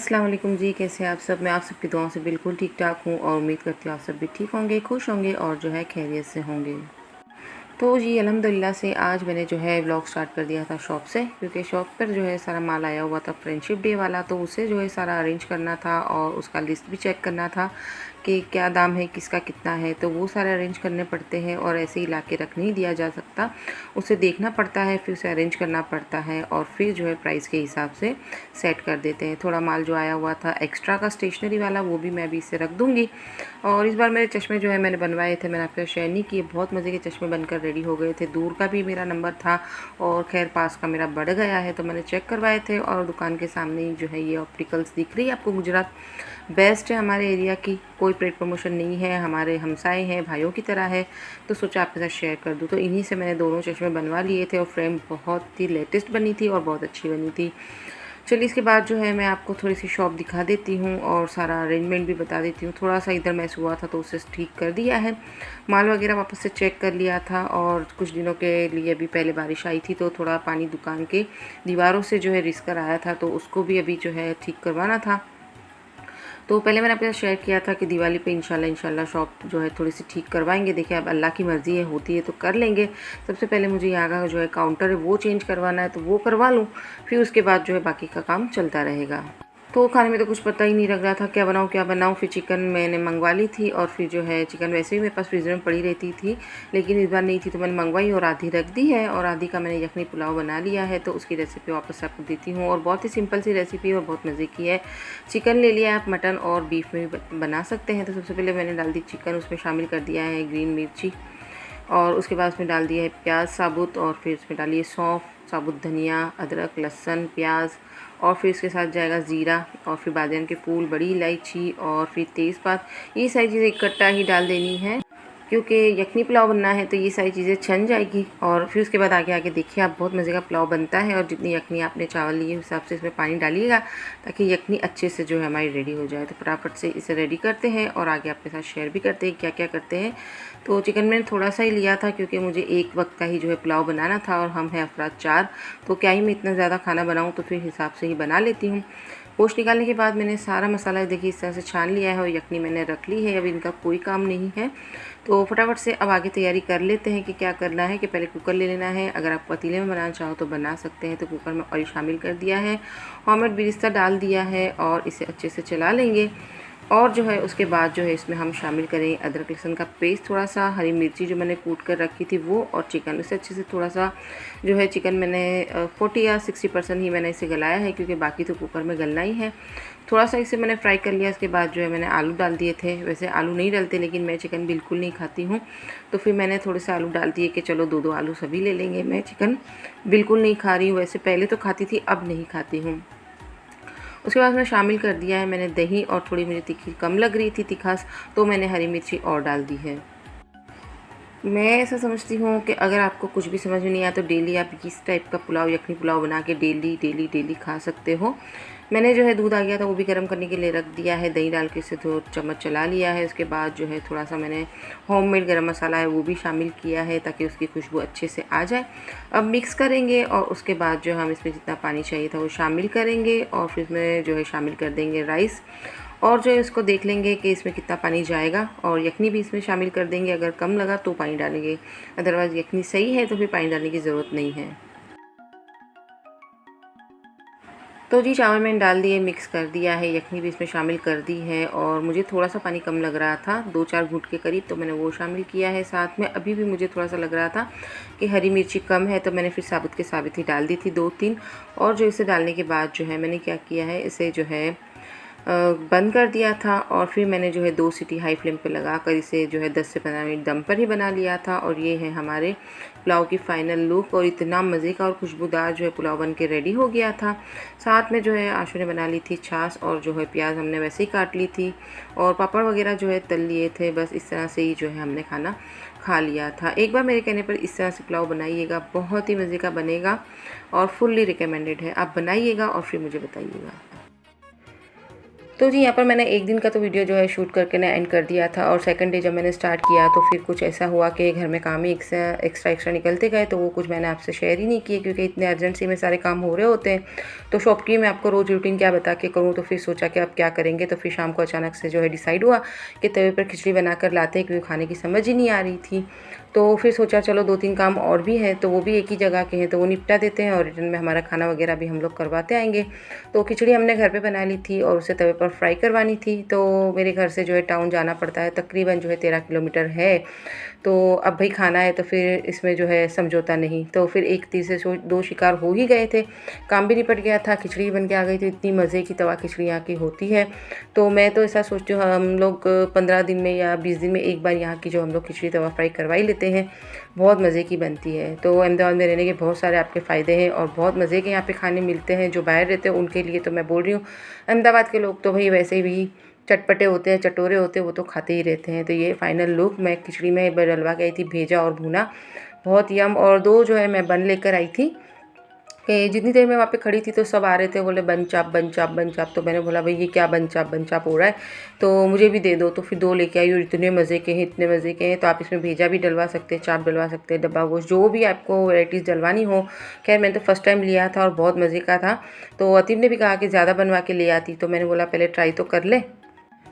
अस्सलाम वालेकुम जी, कैसे हैं आप सब। मैं आप सबकी दुआओं से बिल्कुल ठीक ठाक हूँ और उम्मीद करती हूँ आप सब भी ठीक होंगे, खुश होंगे और जो है खैरियत से होंगे। तो जी अल्हम्दुलिल्लाह से आज मैंने जो है व्लॉग स्टार्ट कर दिया था शॉप से, क्योंकि शॉप पर जो है सारा माल आया हुआ था फ्रेंडशिप डे वाला, तो उसे जो है सारा अरेंज करना था और उसका लिस्ट भी चेक करना था कि क्या दाम है, किसका कितना है। तो वो सारे अरेंज करने पड़ते हैं और ऐसे ही ला के रख नहीं दिया जा सकता, उसे देखना पड़ता है, फिर उसे अरेंज करना पड़ता है और फिर जो है प्राइस के हिसाब से सेट कर देते हैं। थोड़ा माल जो आया हुआ था एक्स्ट्रा का स्टेशनरी वाला, वो भी मैं अभी इससे रख दूँगी। और इस बार मेरे चश्मे जो है मैंने बनवाए थे, मैंने आपके साथ शेयर नहीं किए, बहुत मज़े के चश्मे बनकर रेडी हो गए थे। दूर का भी मेरा नंबर था और खैर पास का मेरा बढ़ गया है, तो मैंने चेक करवाए थे। और दुकान के सामने ही जो है ये ऑप्टिकल्स दिख रही है आपको, गुजरात बेस्ट है हमारे एरिया की, कोई पेड प्रमोशन नहीं है, हमारे हमसाए हैं, भाइयों की तरह है, तो सोचा आपके साथ शेयर कर दूँ। तो इन्हीं से मैंने दोनों चश्मे बनवा लिए थे और फ्रेम बहुत ही लेटेस्ट बनी थी और बहुत अच्छी बनी थी। चलिए इसके बाद जो है मैं आपको थोड़ी सी शॉप दिखा देती हूँ और सारा अरेंजमेंट भी बता देती हूँ। थोड़ा सा इधर मैस हुआ था तो उसे ठीक कर दिया है, माल वगैरह वापस से चेक कर लिया था। और कुछ दिनों के लिए अभी पहले बारिश आई थी तो थोड़ा पानी दुकान के दीवारों से जो है रिस कर आया था, तो उसको भी अभी जो है ठीक करवाना था। तो पहले मैंने आपके साथ शेयर किया था कि दिवाली पे इंशाल्लाह शॉप जो है थोड़ी सी ठीक करवाएंगे। देखिए अब अल्लाह की मर्ज़ी है, होती है तो कर लेंगे। सबसे पहले मुझे यहाँ का जो है काउंटर है वो चेंज करवाना है, तो वो करवा लूँ, फिर उसके बाद जो है बाकी का काम चलता रहेगा। तो खाने में तो कुछ पता ही नहीं लग रहा था क्या बनाऊँ। फिर चिकन मैंने मंगवा ली थी और फिर जो है चिकन वैसे भी मेरे पास फ्रीज़र में पड़ी रहती थी, लेकिन इस बार नहीं थी तो मैंने मंगवाई और आधी रख दी है और आधी का मैंने यखनी पुलाव बना लिया है। तो उसकी रेसिपी वापस आपको देती हूँ और बहुत ही सिंपल सी रेसिपी है और बहुत मज़े की है। चिकन ले लिया, आप मटन और बीफ में भी बना सकते हैं। तो सबसे पहले मैंने डाल दी चिकन, उसमें शामिल कर दिया है ग्रीन मिर्ची और उसके बाद उसमें डाल दिया है प्याज साबुत और फिर उसमें डालिए सौंफ, साबुत धनिया, अदरक, लहसुन, प्याज और फिर इसके साथ जाएगा ज़ीरा और फिर बादियान के फूल, बड़ी इलायची और फिर तेज़पात। ये सारी चीज़ें इकट्ठा ही डाल देनी है, क्योंकि यखनी पुलाव बनना है तो ये सारी चीज़ें छन जाएगी। और फिर उसके बाद आगे आगे देखिए आप, बहुत मज़े का पुलाव बनता है। और जितनी यखनी आपने चावल लिए उस हिसाब से इसमें पानी डालिएगा ताकि यखनी अच्छे से जो है हमारी रेडी हो जाए। तो फटाफट से इसे रेडी करते हैं और आगे आपके साथ शेयर भी करते हैं क्या क्या करते हैं। तो चिकन मैंने थोड़ा सा ही लिया था क्योंकि मुझे एक वक्त का ही जो है पुलाव बनाना था और हम हैं अफराद 4, तो क्या ही मैं इतना ज़्यादा खाना बनाऊँ, तो फिर हिसाब से ही बना लेती हूँ। पोस्ट निकालने के बाद मैंने सारा मसाला देखिए इस तरह से छान लिया है और यखनी मैंने रख ली है, अब इनका कोई काम नहीं है। तो फटाफट से अब आगे तैयारी कर लेते हैं कि क्या करना है। कि पहले कुकर ले लेना है, अगर आप पतीले में बनाना चाहो तो बना सकते हैं। तो कुकर में ऑयल शामिल कर दिया है, होममेड बिरिस्ता डाल दिया है और इसे अच्छे से चला लेंगे। और जो है उसके बाद जो है इसमें हम शामिल करें अदरक लहसुन का पेस्ट, थोड़ा सा हरी मिर्ची जो मैंने कूट कर रखी थी वो, और चिकन। इसे अच्छे से थोड़ा सा जो है चिकन मैंने 40 या 60% ही मैंने इसे गलाया है, क्योंकि बाकी तो कुकर में गलना ही है। थोड़ा सा इसे मैंने फ्राई कर लिया। इसके बाद जो है मैंने आलू डाल दिए थे, वैसे आलू नहीं डलते लेकिन मैं चिकन बिल्कुल नहीं खाती हूँ, तो फिर मैंने थोड़े से आलू डाल दिए कि चलो 2-2 आलू सभी ले लेंगे। मैं चिकन बिल्कुल नहीं खा रही हूँ, वैसे पहले तो खाती थी, अब नहीं खाती हूँ। उसके बाद मैंने शामिल कर दिया है मैंने दही, और थोड़ी मुझे तीखी कम लग रही थी तिखास, तो मैंने हरी मिर्ची और डाल दी है। मैं ऐसा समझती हूँ कि अगर आपको कुछ भी समझ में नहीं आया तो डेली आप इस टाइप का पुलाव, यखनी पुलाव बना के डेली डेली डेली खा सकते हो। मैंने जो है दूध आ गया था वो भी गर्म करने के लिए रख दिया है, दही डाल के इसे 2 चम्मच चला लिया है। उसके बाद जो है थोड़ा सा मैंने होममेड गरम मसाला है वो भी शामिल किया है ताकि उसकी खुशबू अच्छे से आ जाए। अब मिक्स करेंगे और उसके बाद जो हम इसमें जितना पानी चाहिए था वो शामिल करेंगे और फिर इसमें जो है शामिल कर देंगे राइस, और जो है इसको देख लेंगे कि इसमें कितना पानी जाएगा, और यखनी भी इसमें शामिल कर देंगे। अगर कम लगा तो पानी डालेंगे, अदरवाइज़ यखनी सही है तो फिर पानी डालने की ज़रूरत नहीं है। तो जी चावल मैंने डाल दिए, मिक्स कर दिया है, यखनी भी इसमें शामिल कर दी है और मुझे थोड़ा सा पानी कम लग रहा था, 2-4 घूंट के करीब, तो मैंने वो शामिल किया है। साथ में अभी भी मुझे थोड़ा सा लग रहा था कि हरी मिर्ची कम है, तो मैंने फिर साबुत के साबित ही डाल दी थी 2-3। और जो इसे डालने के बाद जो है मैंने क्या किया है, इसे जो है बंद कर दिया था और फिर मैंने जो है 2 सीटी हाई फ्लेम पे लगा कर इसे जो है 10 से 15 मिनट दम पर ही बना लिया था। और ये है हमारे पुलाव की फ़ाइनल लुक, और इतना मज़े का और खुशबूदार जो है पुलाव बन के रेडी हो गया था। साथ में जो है आशू ने बना ली थी छाछ, और जो है प्याज हमने वैसे ही काट ली थी और पापड़ वगैरह जो है तल लिए थे। बस इस तरह से ही जो है हमने खाना खा लिया था। एक बार मेरे कहने पर इस तरह से पुलाव बनाइएगा, बहुत ही मज़े का बनेगा और फुल्ली रिकमेंडेड है। आप बनाइएगा और फिर मुझे बताइएगा। तो जी यहाँ पर मैंने एक दिन का तो वीडियो जो है शूट करके ना एंड कर दिया था, और सेकंड डे जब मैंने स्टार्ट किया तो फिर कुछ ऐसा हुआ कि घर में काम ही एक्स्ट्रा निकलते गए, तो वो कुछ मैंने आपसे शेयर ही नहीं किए क्योंकि इतने अर्जेंसी में सारे काम हो रहे होते हैं। तो शॉप की मैं आपको रोज़ रूटीन क्या बता के करूँ, तो फिर सोचा कि अब क्या करेंगे, तो फिर शाम को अचानक से जो है डिसाइड हुआ कि तवे पर खिचड़ी बना कर लाते हैं क्योंकि खाने की समझ ही नहीं आ रही थी। तो फिर सोचा चलो 2-3 काम और भी हैं तो वो भी एक ही जगह के हैं तो वो निपटा देते हैं, और रिटर्न में हमारा खाना वगैरह भी हम लोग करवाते आएंगे। तो खिचड़ी हमने घर पे बना ली थी और उसे तवे पर फ्राई करवानी थी। तो मेरे घर से जो है टाउन जाना पड़ता है, तकरीबन जो है 13 किलोमीटर है। तो अब भाई खाना है तो फिर इसमें जो है समझौता नहीं, तो फिर एक तीर से दो शिकार हो ही गए थे। काम भी निपट गया था, खिचड़ी बन के आ गई थी। इतनी मज़े की तवा खिचड़ी यहाँ की होती है। तो मैं तो ऐसा सोचती हूँ हम लोग 15 दिन में या 20 दिन में एक बार यहाँ की जो हम लोग खिचड़ी तवा फ्राई करवा ही लेते हैं। बहुत मज़े की बनती है। तो अहमदाबाद में रहने के बहुत सारे आपके फ़ायदे हैं और बहुत मज़े के यहाँ पे खाने मिलते हैं। जो बाहर रहते हैं उनके लिए तो मैं बोल रही हूँ, अहमदाबाद के लोग तो भाई वैसे भी चटपटे होते हैं, चटोरे होते हैं, वो तो खाते ही रहते हैं। तो ये फाइनल लुक मैं खिचड़ी में एक बार डलवा के आई थी, भेजा और भुना, बहुत यम। और 2 जो है मैं बन लेकर आई थी कि जितनी देर मैं वहाँ पे खड़ी थी तो सब आ रहे थे, बोले बन चाप बन चाप बन चाप। तो मैंने बोला भाई ये क्या बन चाप हो रहा है, तो मुझे भी दे दो। तो फिर 2 लेके आई और इतने मज़े के हैं, इतने मज़े के हैं। तो आप इसमें भेजा भी डलवा सकते हैं, चाप डलवा सकते हैं, डब्बा गोश्त, जो भी आपको वैराइटीज़ डलवानी हो। खैर मैंने तो फर्स्ट टाइम लिया था और बहुत मज़े का था। तो अतीब ने भी कहा कि ज़्यादा बनवा के ले आती, तो मैंने बोला पहले ट्राई तो कर ले,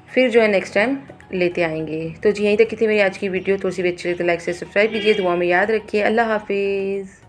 फिर जो है नेक्स्ट टाइम लेते आएंगे। तो जी यहीं तक की थी मेरी आज की वीडियो। थोड़ी सी भी अच्छी लगी तो लाइक से सब्सक्राइब कीजिए, दुआ में याद रखिए। अल्लाह हाफिज़।